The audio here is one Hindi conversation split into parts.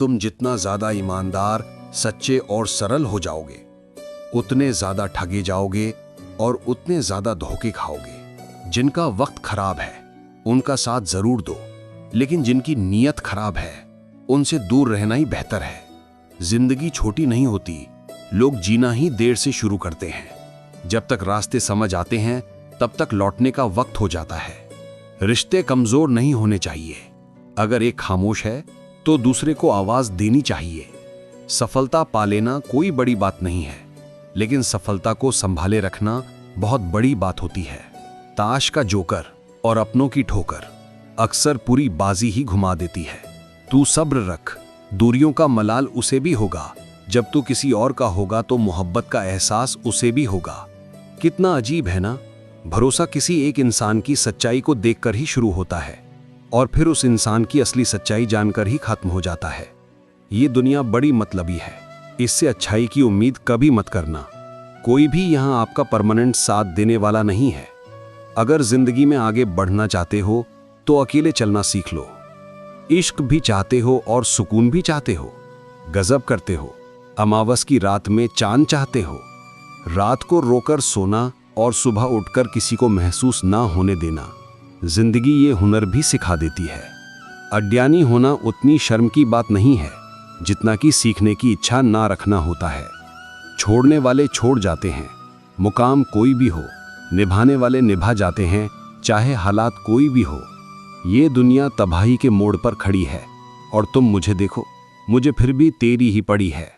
तुम जितना ज्यादा ईमानदार, सच्चे और सरल हो जाओगे, उतने ज्यादा ठगे जाओगे और उतने ज्यादा धोखे खाओगे। जिनका वक्त खराब है उनका साथ जरूर दो, लेकिन जिनकी नीयत खराब है उनसे दूर रहना ही बेहतर है। जिंदगी छोटी नहीं होती, लोग जीना ही देर से शुरू करते हैं। जब तक रास्ते समझ आते हैं तब तक लौटने का वक्त हो जाता है। रिश्ते कमजोर नहीं होने चाहिए। अगर एक खामोश है तो दूसरे को आवाज देनी चाहिए। सफलता पा लेना कोई बड़ी बात नहीं है, लेकिन सफलता को संभाले रखना बहुत बड़ी बात होती है। ताश का जोकर और अपनों की ठोकर अक्सर पूरी बाजी ही घुमा देती है। तू सब्र रख, दूरियों का मलाल उसे भी होगा। जब तू किसी और का होगा तो मोहब्बत का एहसास उसे भी होगा। कितना अजीब है ना, भरोसा किसी एक इंसान की सच्चाई को देखकर ही शुरू होता है और फिर उस इंसान की असली सच्चाई जानकर ही खत्म हो जाता है। ये दुनिया बड़ी मतलबी है, इससे अच्छाई की उम्मीद कभी मत करना। कोई भी यहां आपका परमानेंट साथ देने वाला नहीं है। अगर जिंदगी में आगे बढ़ना चाहते हो तो अकेले चलना सीख लो। इश्क भी चाहते हो और सुकून भी चाहते हो, गजब करते हो, अमावस की रात में चांद चाहते हो, रात को रोकर सोना और सुबह उठकर किसी को महसूस ना होने देना। जिंदगी ये हुनर भी सिखा देती है। अड्यानी होना उतनी शर्म की बात नहीं है जितना कि सीखने की इच्छा ना रखना होता है। छोड़ने वाले छोड़ जाते हैं, मुकाम कोई भी हो, निभाने वाले निभा जाते हैं, चाहे हालात कोई भी हो। ये दुनिया तबाही के मोड़ पर खड़ी है और तुम मुझे देखो, मुझे फिर भी तेरी ही पड़ी है।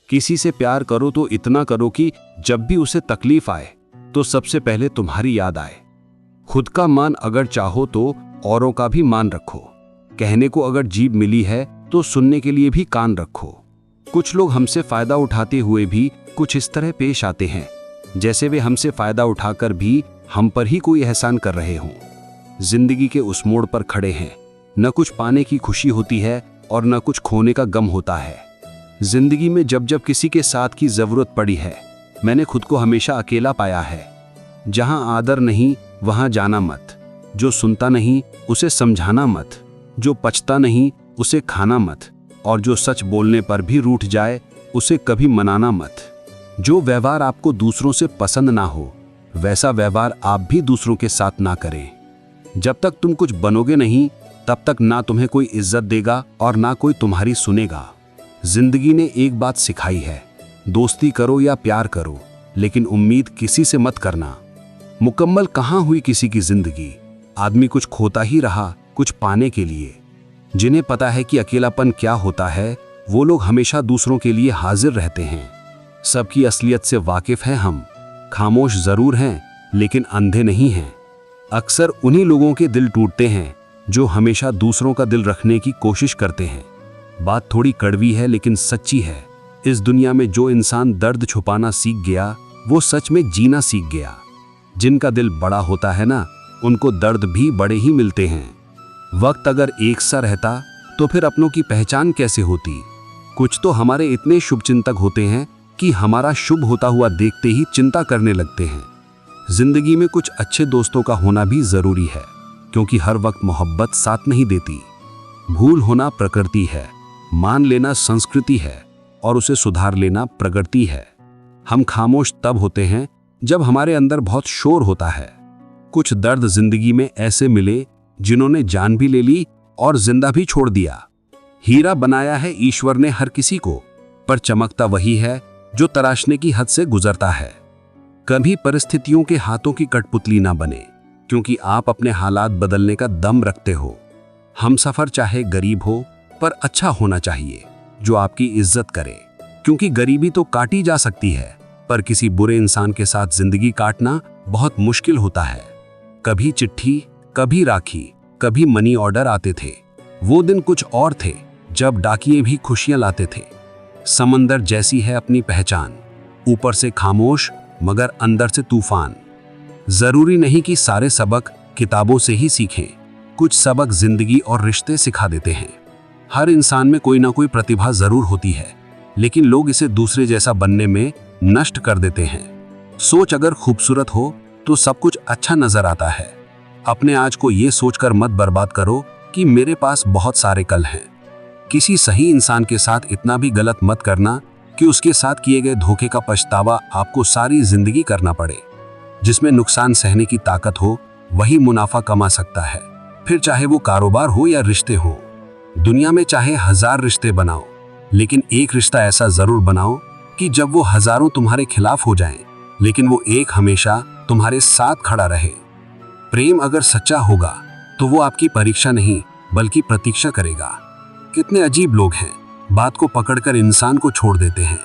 किसी से प्यार करो तो इतना करो कि जब भी उसे तकलीफ आए तो सबसे पहले तुम्हारी याद आए। खुद का मान अगर चाहो तो औरों का भी मान रखो। कहने को अगर जीभ मिली है तो सुनने के लिए भी कान रखो। कुछ लोग हमसे फायदा उठाते हुए भी कुछ इस तरह पेश आते हैं जैसे वे हमसे फायदा उठाकर भी हम पर ही कोई एहसान कर रहे हों। जिंदगी के उस मोड़ पर खड़े हैं, न कुछ पाने की खुशी होती है और न कुछ खोने का गम होता है। जिंदगी में जब जब किसी के साथ की जरूरत पड़ी है, मैंने खुद को हमेशा अकेला पाया है। जहां आदर नहीं वहां जाना मत, जो सुनता नहीं उसे समझाना मत, जो पचता नहीं उसे खाना मत, और जो सच बोलने पर भी रूठ जाए उसे कभी मनाना मत। जो व्यवहार आपको दूसरों से पसंद ना हो वैसा व्यवहार आप भी दूसरों के साथ ना करें। जब तक तुम कुछ बनोगे नहीं तब तक ना तुम्हें कोई इज्जत देगा और ना कोई तुम्हारी सुनेगा। जिंदगी ने एक बात सिखाई है, दोस्ती करो या प्यार करो, लेकिन उम्मीद किसी से मत करना। मुकम्मल कहाँ हुई किसी की जिंदगी, आदमी कुछ खोता ही रहा कुछ पाने के लिए। जिन्हें पता है कि अकेलापन क्या होता है वो लोग हमेशा दूसरों के लिए हाजिर रहते हैं। सबकी असलियत से वाकिफ हैं हम, खामोश जरूर हैं लेकिन अंधे नहीं हैं। अक्सर उन्हीं लोगों के दिल टूटते हैं जो हमेशा दूसरों का दिल रखने की कोशिश करते हैं। बात थोड़ी कड़वी है लेकिन सच्ची है। इस दुनिया में जो इंसान दर्द छुपाना सीख गया वो सच में जीना सीख गया। जिनका दिल बड़ा होता है ना, उनको दर्द भी बड़े ही मिलते हैं। वक्त अगर एक सा रहता तो फिर अपनों की पहचान कैसे होती। कुछ तो हमारे इतने शुभचिंतक होते हैं कि हमारा शुभ होता हुआ देखते ही चिंता करने लगते हैं। जिंदगी में कुछ अच्छे दोस्तों का होना भी जरूरी है, क्योंकि हर वक्त मोहब्बत साथ नहीं देती। भूल होना प्रकृति है, मान लेना संस्कृति है और उसे सुधार लेना प्रगति है। हम खामोश तब होते हैं जब हमारे अंदर बहुत शोर होता है। कुछ दर्द जिंदगी में ऐसे मिले जिन्होंने जान भी ले ली और जिंदा भी छोड़ दिया। हीरा बनाया है ईश्वर ने हर किसी को, पर चमकता वही है जो तराशने की हद से गुजरता है। कभी परिस्थितियों के हाथों की कठपुतली ना बने, क्योंकि आप अपने हालात बदलने का दम रखते हो। हम सफर चाहे गरीब हो पर अच्छा होना चाहिए जो आपकी इज्जत करे, क्योंकि गरीबी तो काटी जा सकती है पर किसी बुरे इंसान के साथ जिंदगी काटना बहुत मुश्किल होता है। कभी चिट्ठी, कभी राखी, कभी मनी ऑर्डर आते थे। वो दिन कुछ और थे जब डाकिये भी खुशियां लाते थे। समंदर जैसी है अपनी पहचान, ऊपर से खामोश मगर अंदर से तूफान। जरूरी नहीं कि सारे सबक किताबों से ही सीखें, कुछ सबक जिंदगी और रिश्ते सिखा देते हैं। हर इंसान में कोई ना कोई प्रतिभा जरूर होती है, लेकिन लोग इसे दूसरे जैसा बनने में नष्ट कर देते हैं। सोच अगर खूबसूरत हो तो सब कुछ अच्छा नजर आता है। अपने आज को ये सोचकर मत बर्बाद करो कि मेरे पास बहुत सारे कल हैं। किसी सही इंसान के साथ इतना भी गलत मत करना कि उसके साथ किए गए धोखे का पछतावा आपको सारी जिंदगी करना पड़े। जिसमें नुकसान सहने की ताकत हो वही मुनाफा कमा सकता है, फिर चाहे वो कारोबार हो या रिश्ते हो। दुनिया में चाहे 1000 रिश्ते बनाओ, लेकिन एक रिश्ता ऐसा जरूर बनाओ कि जब वो हजारों तुम्हारे खिलाफ हो जाएं, लेकिन वो एक हमेशा तुम्हारे साथ खड़ा रहे। प्रेम अगर सच्चा होगा तो वो आपकी परीक्षा नहीं बल्कि प्रतीक्षा करेगा। कितने अजीब लोग हैं, बात को पकड़कर इंसान को छोड़ देते हैं।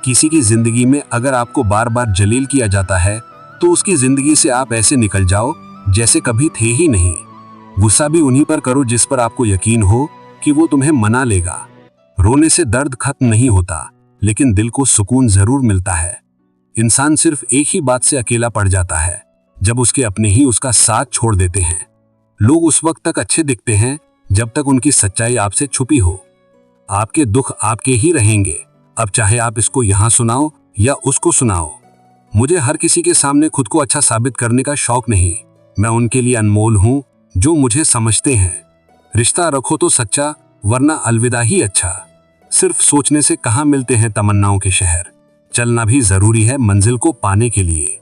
किसी की जिंदगी में अगर आपको बार बार जलील किया जाता है तो उसकी जिंदगी से आप ऐसे निकल जाओ जैसे कभी थे ही नहीं। गुस्सा भी उन्हीं पर करो जिस पर आपको यकीन हो कि वो तुम्हें मना लेगा। रोने से दर्द खत्म नहीं होता, लेकिन दिल को सुकून जरूर मिलता है। इंसान सिर्फ एक ही बात से अकेला पड़ जाता है, जब उसके अपने ही उसका साथ छोड़ देते हैं। लोग उस वक्त तक अच्छे दिखते हैं जब तक उनकी सच्चाई आपसे छुपी हो। आपके दुख आपके ही रहेंगे, अब चाहे आप इसको यहां सुनाओ या उसको सुनाओ। मुझे हर किसी के सामने खुद को अच्छा साबित करने का शौक नहीं। मैं उनके लिए अनमोल हूं जो मुझे समझते हैं। रिश्ता रखो तो सच्चा, वरना अलविदा ही अच्छा। सिर्फ सोचने से कहां मिलते हैं तमन्नाओं के शहर। चलना भी जरूरी है मंजिल को पाने के लिए।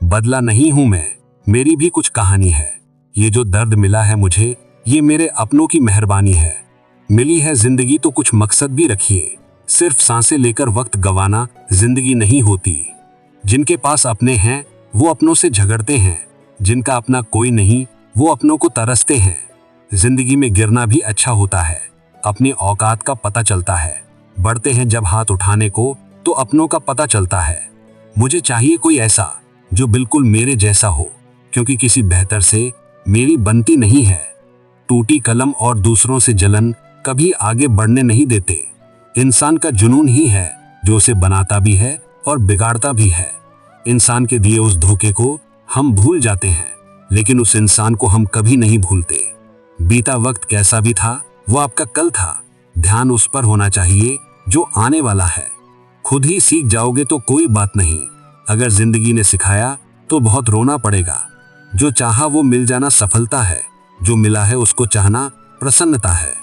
बदला नहीं हूं मैं, मेरी भी कुछ कहानी है। ये जो दर्द मिला है मुझे, ये मेरे अपनों की मेहरबानी है। मिली है जिंदगी तो कुछ मकसद भी रखिए। सिर्फ सांसें लेकर वक्त गवाना जिंदगी नहीं होती। जिनके पास अपने हैं वो अपनों से झगड़ते हैं, जिनका अपना कोई नहीं वो अपनों को तरसते हैं। जिंदगी में गिरना भी अच्छा होता है, अपनी औकात का पता चलता है। बढ़ते हैं जब हाथ उठाने को तो अपनों का पता चलता है। मुझे चाहिए कोई ऐसा जो बिल्कुल मेरे जैसा हो, क्योंकि किसी बेहतर से मेरी बनती नहीं है। टूटी कलम और दूसरों से जलन कभी आगे बढ़ने नहीं देते। इंसान का जुनून ही है जो उसे बनाता भी है और बिगाड़ता भी है। इंसान के दिए उस धोखे को हम भूल जाते हैं, लेकिन उस इंसान को हम कभी नहीं भूलते। बीता वक्त कैसा भी था वो आपका कल था। ध्यान उस पर होना चाहिए जो आने वाला है। खुद ही सीख जाओगे तो कोई बात नहीं, अगर जिंदगी ने सिखाया तो बहुत रोना पड़ेगा। जो चाहा वो मिल जाना सफलता है, जो मिला है उसको चाहना प्रसन्नता है।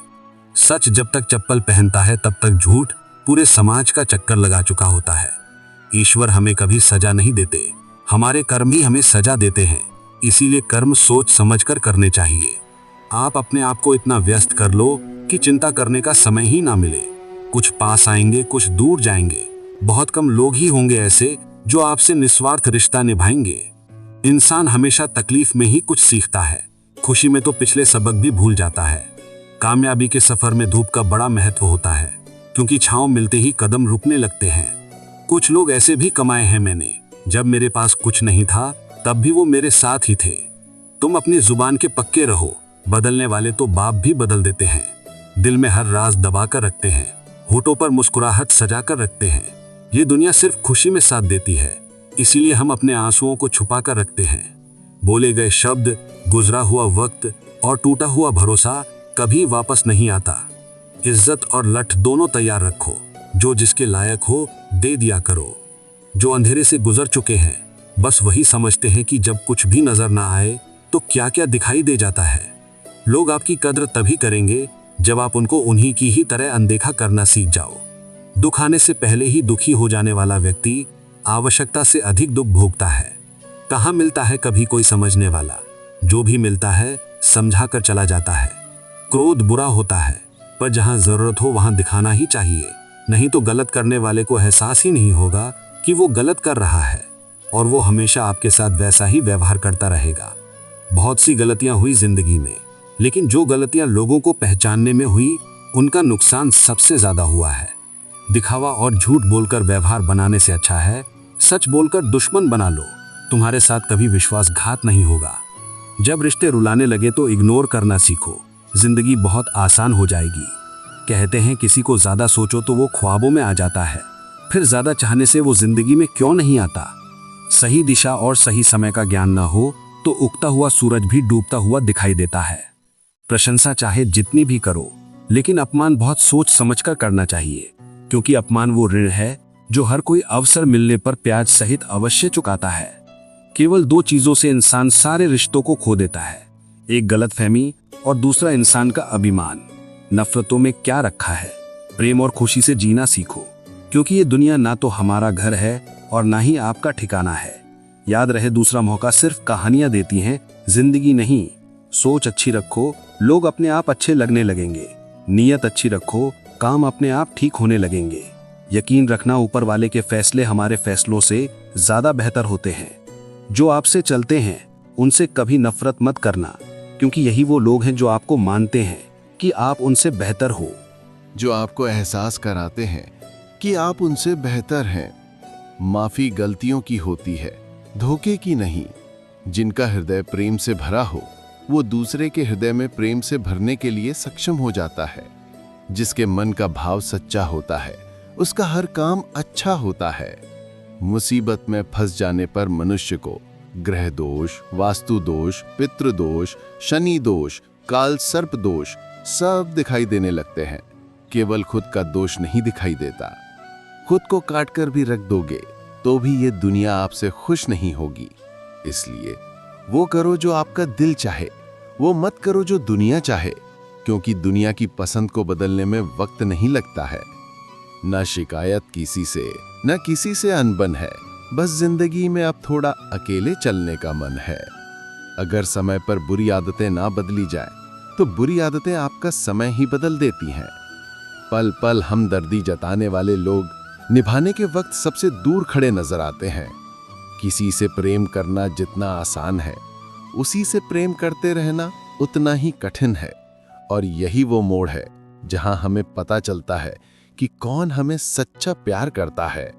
सच जब तक चप्पल पहनता है तब तक झूठ पूरे समाज का चक्कर लगा चुका होता है। ईश्वर हमें कभी सजा नहीं देते, हमारे कर्म ही हमें सजा देते हैं। इसीलिए कर्म सोच समझकर करने चाहिए। आप अपने आप को इतना व्यस्त कर लो कि चिंता करने का समय ही ना मिले। कुछ पास आएंगे, कुछ दूर जाएंगे। बहुत कम लोग ही होंगे ऐसे जो आपसे निस्वार्थ रिश्ता निभाएंगे। इंसान हमेशा तकलीफ में ही कुछ सीखता है, खुशी में तो पिछले सबक भी भूल जाता है। कामयाबी के सफर में धूप का बड़ा महत्व होता है, क्योंकि छांव मिलते ही कदम रुकने लगते हैं। कुछ लोग ऐसे भी कमाए हैं मैंने, जब मेरे पास कुछ नहीं था तब भी वो मेरे साथ ही थे। तुम अपनी जुबान के पक्के रहो, बदलने वाले तो बाप भी बदल देते हैं। दिल में हर राज दबा कर रखते हैं, होठों पर मुस्कुराहट सजा कर रखते हैं। ये दुनिया सिर्फ खुशी में साथ देती है, इसीलिए हम अपने आंसुओं को छुपा कर रखते हैं। बोले गए शब्द, गुजरा हुआ वक्त और टूटा हुआ भरोसा कभी वापस नहीं आता। इज्जत और लठ दोनों तैयार रखो, जो जिसके लायक हो दे दिया करो। जो अंधेरे से गुजर चुके हैं बस वही समझते हैं कि जब कुछ भी नजर ना आए तो क्या क्या दिखाई दे जाता है। लोग आपकी कद्र तभी करेंगे जब आप उनको उन्हीं की ही तरह अनदेखा करना सीख जाओ। दुख आने से पहले ही दुखी हो जाने वाला व्यक्ति आवश्यकता से अधिक दुख भोगता है। कहाँ मिलता है कभी कोई समझने वाला, जो भी मिलता है समझा कर चला जाता है। क्रोध बुरा होता है, पर जहां जरूरत हो वहां दिखाना ही चाहिए, नहीं तो गलत करने वाले को एहसास ही नहीं होगा कि वो गलत कर रहा है, और वो हमेशा आपके साथ वैसा ही व्यवहार करता रहेगा। बहुत सी गलतियां हुई जिंदगी में, लेकिन जो गलतियां लोगों को पहचानने में हुई उनका नुकसान सबसे ज्यादा हुआ है। दिखावा और झूठ बोलकर व्यवहार बनाने से अच्छा है सच बोलकर दुश्मन बना लो। तुम्हारे साथ कभी विश्वासघात नहीं होगा। जब रिश्ते रुलाने लगे तो इग्नोर करना सीखो, जिंदगी बहुत आसान हो जाएगी। कहते हैं किसी को ज्यादा सोचो तो वो ख्वाबों में आ जाता है, फिर ज्यादा चाहने से वो जिंदगी में क्यों नहीं आता। सही दिशा और सही समय का ज्ञान ना हो तो उगता हुआ सूरज भी डूबता हुआ दिखाई देता है। प्रशंसा चाहे जितनी भी करो, लेकिन अपमान बहुत सोच समझकर करना चाहिए, क्योंकि अपमान वो ऋण है जो हर कोई अवसर मिलने पर प्याज सहित अवश्य चुकाता है। केवल दो चीजों से इंसान सारे रिश्तों को खो देता है, एक गलतफहमी और दूसरा इंसान का अभिमान। नफरतों में क्या रखा है। प्रेम और खुशी से जीना सीखो, क्योंकि ये दुनिया ना तो हमारा घर है और ना ही आपका ठिकाना है। याद रहे, दूसरा मौका सिर्फ कहानियां देती हैं, जिंदगी नहीं। सोच अच्छी रखो, लोग अपने आप अच्छे लगने लगेंगे। नीयत अच्छी रखो, काम अपने आप ठीक होने लगेंगे। यकीन रखना, ऊपर वाले के फैसले हमारे फैसलों से ज्यादा बेहतर होते हैं। जो आपसे चलते हैं उनसे कभी नफरत मत करना, क्योंकि यही वो लोग हैं जो आपको मानते हैं कि आप उनसे बेहतर हो। जो आपको एहसास कराते हैं कि आप उनसे बेहतर हैं। माफी गलतियों की होती है, धोखे की नहीं। जिनका हृदय प्रेम से भरा हो वो दूसरे के हृदय में प्रेम से भरने के लिए सक्षम हो जाता है। जिसके मन का भाव सच्चा होता है उसका हर काम अच्छा होता है। मुसीबत में फंस जाने पर मनुष्य को ग्रह दोष, वास्तु दोष, पितृ दोष, शनि दोष, काल सर्प दोष सब दिखाई देने लगते हैं। केवल खुद का दोष नहीं दिखाई देता। खुद को काट कर भी रख दोगे तो भी ये दुनिया आपसे खुश नहीं होगी। इसलिए वो करो जो आपका दिल चाहे, वो मत करो जो दुनिया चाहे, क्योंकि दुनिया की पसंद को बदलने में वक्त नहीं लगता है। न शिकायत किसी से, न किसी से अनबन है। बस जिंदगी में अब थोड़ा अकेले चलने का मन है। अगर समय पर बुरी आदतें ना बदली जाए तो बुरी आदतें आपका समय ही बदल देती हैं। पल पल हमदर्दी जताने वाले लोग निभाने के वक्त सबसे दूर खड़े नजर आते हैं। किसी से प्रेम करना जितना आसान है, उसी से प्रेम करते रहना उतना ही कठिन है। और यही वो मोड़ है जहां हमें पता चलता है कि कौन हमें सच्चा प्यार करता है।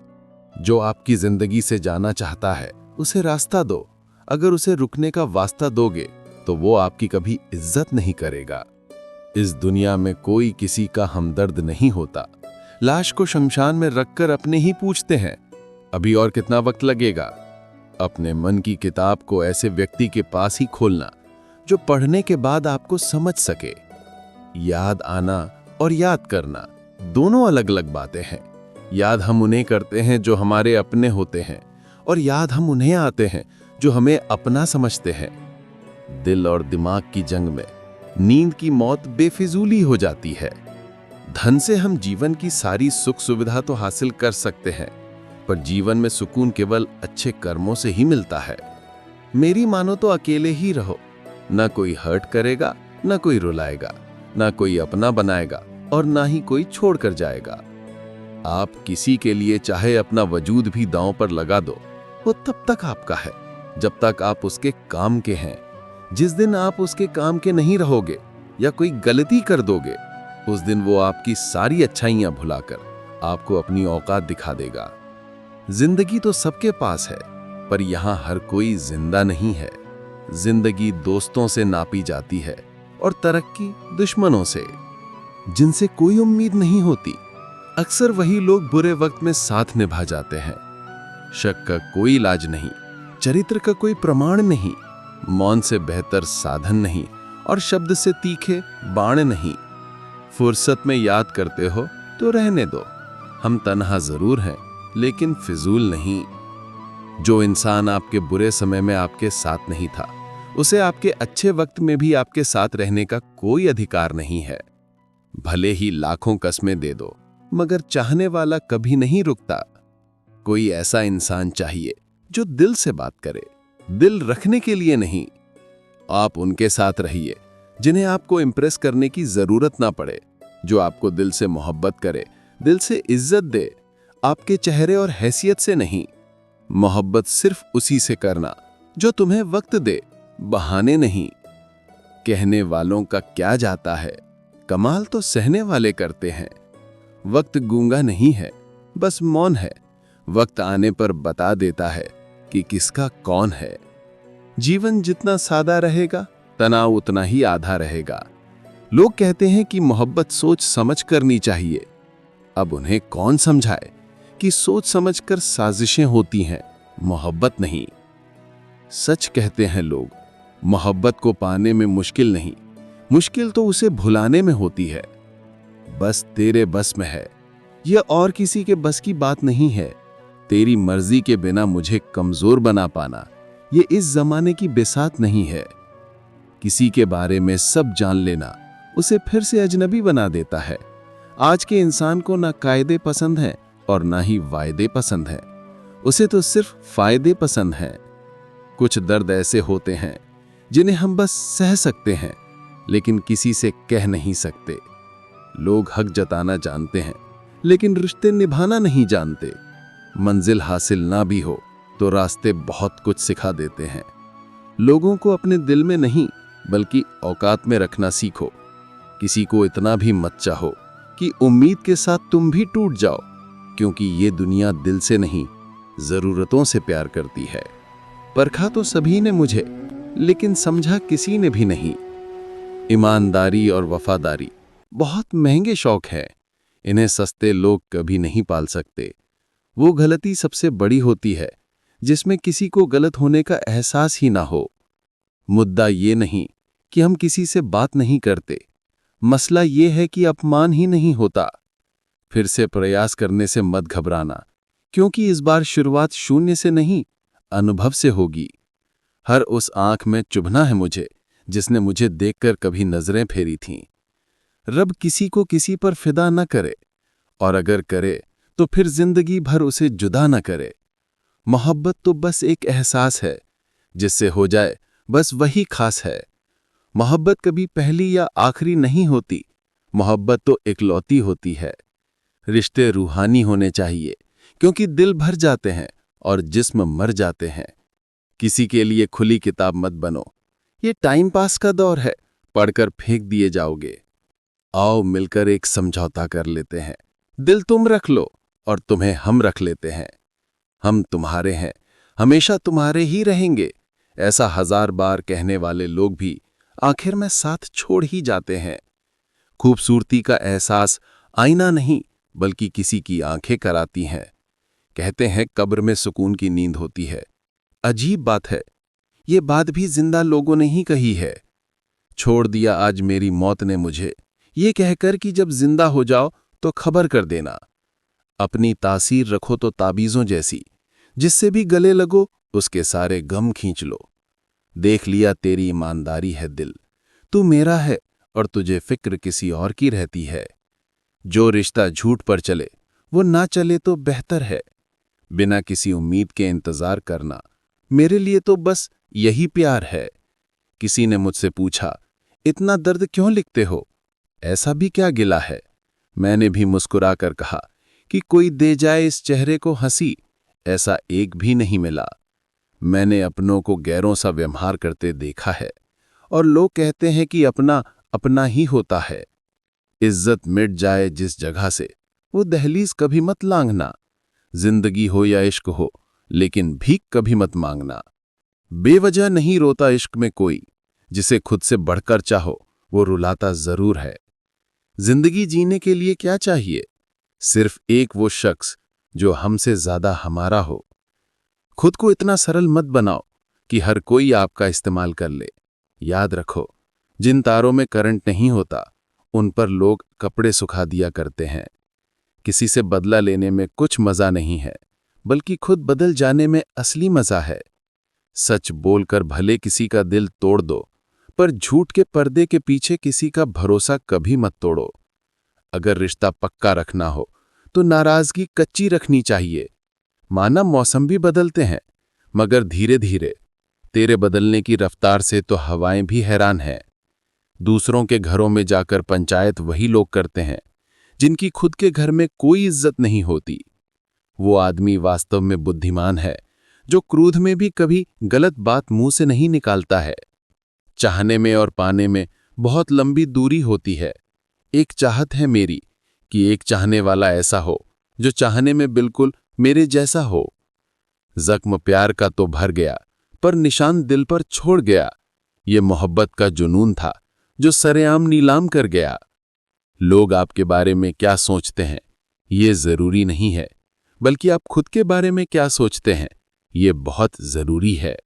जो आपकी जिंदगी से जाना चाहता है उसे रास्ता दो। अगर उसे रुकने का वास्ता दोगे तो वो आपकी कभी इज्जत नहीं करेगा। इस दुनिया में कोई किसी का हमदर्द नहीं होता। लाश को शमशान में रखकर अपने ही पूछते हैं, अभी और कितना वक्त लगेगा। अपने मन की किताब को ऐसे व्यक्ति के पास ही खोलना जो पढ़ने के बाद आपको समझ सके। याद आना और याद करना दोनों अलग अलग बातें हैं। याद हम उन्हें करते हैं जो हमारे अपने होते हैं, और याद हम उन्हें आते हैं जो हमें अपना समझते हैं। दिल और दिमाग की जंग में नींद की मौत बेफिजूली हो जाती है। धन से हम जीवन की सारी सुख सुविधा तो हासिल कर सकते हैं, पर जीवन में सुकून केवल अच्छे कर्मों से ही मिलता है। मेरी मानो तो अकेले ही रहो। ना कोई हर्ट करेगा, ना कोई रुलाएगा, ना कोई अपना बनाएगा और ना ही कोई छोड़ कर जाएगा। आप किसी के लिए चाहे अपना वजूद भी दांव पर लगा दो, वो तब तक आपका है जब तक आप उसके काम के हैं। जिस दिन आप उसके काम के नहीं रहोगे या कोई गलती कर दोगे, उस दिन वो आपकी सारी अच्छाइयां भुलाकर आपको अपनी औकात दिखा देगा। जिंदगी तो सबके पास है, पर यहां हर कोई जिंदा नहीं है। जिंदगी दोस्तों से नापी जाती है और तरक्की दुश्मनों से, जिनसे कोई उम्मीद नहीं होती। अक्सर वही लोग बुरे वक्त में साथ निभा जाते हैं। शक का कोई इलाज नहीं, चरित्र का कोई प्रमाण नहीं, मौन से बेहतर साधन नहीं और शब्द से तीखे बाण नहीं। फुर्सत में याद करते हो तो रहने दो। हम तन्हा जरूर हैं लेकिन फिजूल नहीं। जो इंसान आपके बुरे समय में आपके साथ नहीं था, उसे आपके अच्छे वक्त में भी आपके साथ रहने का कोई अधिकार नहीं है। भले ही लाखों कस्में दे दो, मगर चाहने वाला कभी नहीं रुकता। कोई ऐसा इंसान चाहिए जो दिल से बात करे, दिल रखने के लिए नहीं। आप उनके साथ रहिए जिन्हें आपको इंप्रेस करने की जरूरत ना पड़े, जो आपको दिल से मोहब्बत करे, दिल से इज्जत दे, आपके चेहरे और हैसियत से नहीं। मोहब्बत सिर्फ उसी से करना जो तुम्हें वक्त दे, बहाने नहीं। कहने वालों का क्या जाता है, कमाल तो सहने वाले करते हैं। वक्त गूंगा नहीं है, बस मौन है। वक्त आने पर बता देता है कि किसका कौन है। जीवन जितना सादा रहेगा, तनाव उतना ही आधा रहेगा। लोग कहते हैं कि मोहब्बत सोच समझ करनी चाहिए। अब उन्हें कौन समझाए कि सोच समझकर साजिशें होती हैं, मोहब्बत नहीं। सच कहते हैं लोग, मोहब्बत को पाने में मुश्किल नहीं, मुश्किल तो उसे भुलाने में होती है। बस तेरे बस में है, यह और किसी के बस की बात नहीं है। तेरी मर्जी के बिना मुझे कमजोर बना पाना, ये इस जमाने की बिसात नहीं है। किसी के बारे में सब जान लेना उसे फिर से अजनबी बना देता है। आज के इंसान को ना कायदे पसंद हैं और ना ही वायदे पसंद हैं। उसे तो सिर्फ फायदे पसंद हैं। कुछ दर्द ऐसे होते हैं जिन्हें हम बस सह सकते हैं, लेकिन किसी से कह नहीं सकते। लोग हक जताना जानते हैं, लेकिन रिश्ते निभाना नहीं जानते। मंजिल हासिल ना भी हो तो रास्ते बहुत कुछ सिखा देते हैं। लोगों को अपने दिल में नहीं बल्कि औकात में रखना सीखो। किसी को इतना भी मत चाहो कि उम्मीद के साथ तुम भी टूट जाओ, क्योंकि ये दुनिया दिल से नहीं जरूरतों से प्यार करती है। परखा तो सभी ने मुझे, लेकिन समझा किसी ने भी नहीं। ईमानदारी और वफादारी बहुत महंगे शौक हैं। इन्हें सस्ते लोग कभी नहीं पाल सकते। वो गलती सबसे बड़ी होती है जिसमें किसी को गलत होने का एहसास ही ना हो। मुद्दा ये नहीं कि हम किसी से बात नहीं करते, मसला ये है कि अपमान ही नहीं होता। फिर से प्रयास करने से मत घबराना, क्योंकि इस बार शुरुआत शून्य से नहीं, अनुभव से होगी। हर उस आंख में चुभना है मुझे जिसने मुझे देखकर कभी नजरें फेरी थीं। रब किसी को किसी पर फिदा न करे, और अगर करे तो फिर जिंदगी भर उसे जुदा न करे। मोहब्बत तो बस एक एहसास है, जिससे हो जाए बस वही खास है। मोहब्बत कभी पहली या आखिरी नहीं होती, मोहब्बत तो इकलौती होती है। रिश्ते रूहानी होने चाहिए, क्योंकि दिल भर जाते हैं और जिस्म मर जाते हैं। किसी के लिए खुली किताब मत बनो, ये टाइम पास का दौर है, पढ़कर फेंक दिए जाओगे। आओ मिलकर एक समझौता कर लेते हैं। दिल तुम रख लो और तुम्हें हम रख लेते हैं। हम तुम्हारे हैं, हमेशा तुम्हारे ही रहेंगे, ऐसा 1000 बार कहने वाले लोग भी आखिर में साथ छोड़ ही जाते हैं। खूबसूरती का एहसास आईना नहीं बल्कि किसी की आंखें कराती हैं। कहते हैं कब्र में सुकून की नींद होती है। अजीब बात है, ये बात भी जिंदा लोगों ने ही कही है। छोड़ दिया आज मेरी मौत ने मुझे, ये कहकर कि जब जिंदा हो जाओ तो खबर कर देना। अपनी तासीर रखो तो ताबीजों जैसी, जिससे भी गले लगो उसके सारे गम खींच लो। देख लिया तेरी ईमानदारी है दिल, तू मेरा है और तुझे फिक्र किसी और की रहती है। जो रिश्ता झूठ पर चले वो ना चले तो बेहतर है। बिना किसी उम्मीद के इंतजार करना मेरे लिए तो बस यही प्यार है। किसी ने मुझसे पूछा, इतना दर्द क्यों लिखते हो, ऐसा भी क्या गिला है? मैंने भी मुस्कुराकर कहा कि कोई दे जाए इस चेहरे को हंसी, ऐसा एक भी नहीं मिला। मैंने अपनों को गैरों सा व्यवहार करते देखा है, और लोग कहते हैं कि अपना अपना ही होता है। इज्जत मिट जाए जिस जगह से, वो दहलीज कभी मत लांघना। जिंदगी हो या इश्क हो, लेकिन भीख कभी मत मांगना। बेवजह नहीं रोता इश्क में कोई, जिसे खुद से बढ़कर चाहो वो रुलाता जरूर है। जिंदगी जीने के लिए क्या चाहिए? सिर्फ एक वो शख्स जो हमसे ज्यादा हमारा हो। खुद को इतना सरल मत बनाओ कि हर कोई आपका इस्तेमाल कर ले। याद रखो, जिन तारों में करंट नहीं होता उन पर लोग कपड़े सुखा दिया करते हैं। किसी से बदला लेने में कुछ मजा नहीं है, बल्कि खुद बदल जाने में असली मजा है। सच बोलकर भले किसी का दिल तोड़ दो, पर झूठ के पर्दे के पीछे किसी का भरोसा कभी मत तोड़ो। अगर रिश्ता पक्का रखना हो तो नाराजगी कच्ची रखनी चाहिए। माना मौसम भी बदलते हैं, मगर धीरे धीरे। तेरे बदलने की रफ्तार से तो हवाएं भी हैरान हैं। दूसरों के घरों में जाकर पंचायत वही लोग करते हैं जिनकी खुद के घर में कोई इज्जत नहीं होती। वो आदमी वास्तव में बुद्धिमान है जो क्रोध में भी कभी गलत बात मुंह से नहीं निकालता है। चाहने में और पाने में बहुत लंबी दूरी होती है। एक चाहत है मेरी कि एक चाहने वाला ऐसा हो जो चाहने में बिल्कुल मेरे जैसा हो। जख्म प्यार का तो भर गया, पर निशान दिल पर छोड़ गया। ये मोहब्बत का जुनून था जो सरेआम नीलाम कर गया। लोग आपके बारे में क्या सोचते हैं ये जरूरी नहीं है, बल्कि आप खुद के बारे में क्या सोचते हैं ये बहुत जरूरी है।